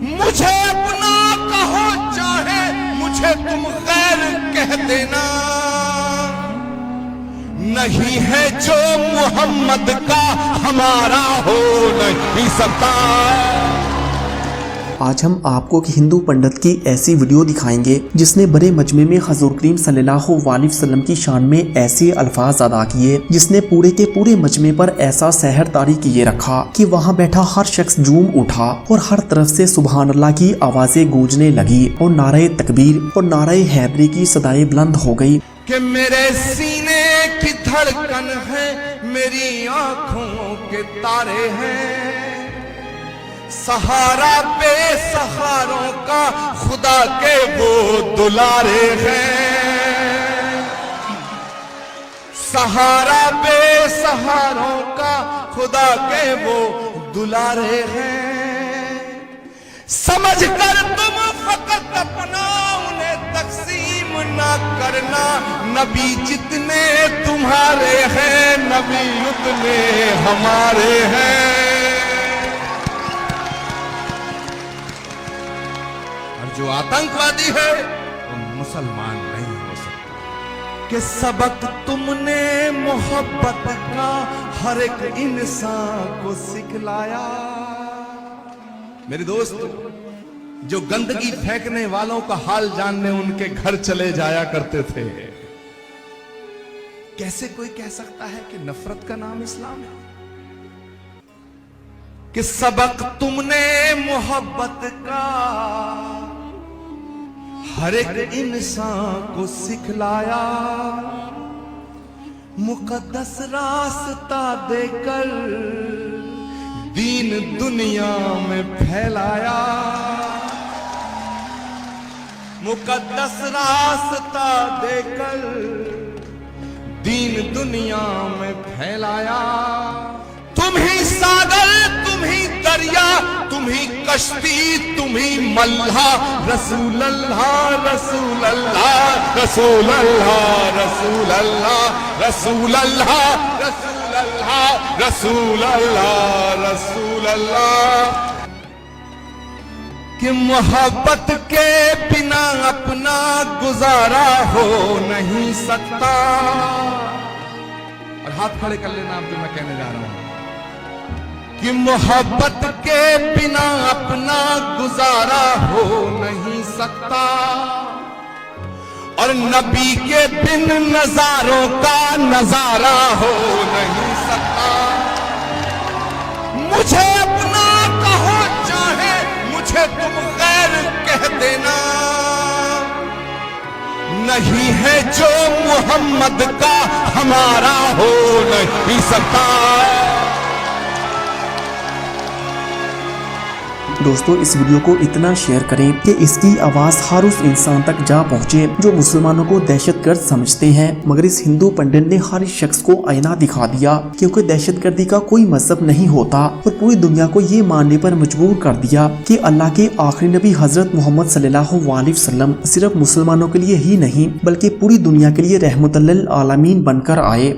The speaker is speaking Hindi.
मुझे अपना कहो चाहे मुझे तुम गैर कह देना, नहीं है जो मोहम्मद का हमारा हो नहीं सकता। आज हम आपको एक हिंदू पंडित की ऐसी वीडियो दिखाएंगे जिसने बड़े मजमे में हुज़ूर करीम सल्लल्लाहु अलैहि वसल्लम की शान में ऐसे अल्फाज अदा किए, जिसने पूरे के पूरे मजमे पर ऐसा सहर तारी किए रखा कि वहाँ बैठा हर शख्स झूम उठा और हर तरफ से सुबहान अल्लाह की आवाजें गूंजने लगी और नारे तकबीर और नारे हैदरी की सदाएं बुलंद हो गई कि मेरे सीने की धड़कन है, मेरी आंखों के तारे हैं, सहारा बेसहारों का खुदा के वो दुलारे हैं, सहारा बेसहारों का खुदा के वो दुलारे हैं। समझ कर तुम फकत अपना उन्हें तकसीम ना करना, नबी जितने तुम्हारे हैं नबी उतने हमारे हैं। जो आतंकवादी है वो मुसलमान नहीं हो सकता। कि सबक तुमने मोहब्बत का हर एक इंसान को सिखलाया। मेरे दोस्त, जो गंदगी फेंकने वालों का हाल जानने उनके घर चले जाया करते थे। कैसे कोई कह सकता है कि नफरत का नाम इस्लाम है? कि सबक तुमने मोहब्बत का हर एक इंसान को सिखलाया, मुकद्दस रास्ता देकर दीन दुनिया में फैलाया, मुकद्दस रास्ता देकर दीन दुनिया में फैलाया। तुम ही सागर, तुम ही दरिया, तुम ही कश्ती, तुम ही मल्हा, रसूल अल्लाह रसूल अल्लाह रसूल अल्लाह रसूल अल्लाह रसूल अल्लाह रसूल अल्लाह रसूल अल्लाह रसूल अल्लाह। कि मोहब्बत के बिना अपना गुजारा हो नहीं सकता। और हाथ खड़े कर लेना आप जो मैं कहने जा रहा हूं कि मोहब्बत के बिना अपना गुजारा हो नहीं सकता, और नबी के बिन नजारों का नजारा हो नहीं सकता। मुझे अपना कहो चाहे मुझे तुम गैर कह देना, नहीं है जो मोहम्मद का हमारा हो नहीं सकता। दोस्तों, इस वीडियो को इतना शेयर करें कि इसकी आवाज हर उस इंसान तक जा पहुंचे जो मुसलमानों को दहशतगर्द समझते हैं। मगर इस हिंदू पंडित ने हर शख्स को आईना दिखा दिया, क्योंकि दहशतगर्दी का कोई मजहब नहीं होता, और पूरी दुनिया को ये मानने पर मजबूर कर दिया कि अल्लाह के आखिरी नबी हजरत मोहम्मद सल्लल्लाहु अलैहि वसल्लम सिर्फ मुसलमानों के लिए ही नहीं बल्कि पूरी दुनिया के लिए रहमतुल लिल आलमीन बनकर आए।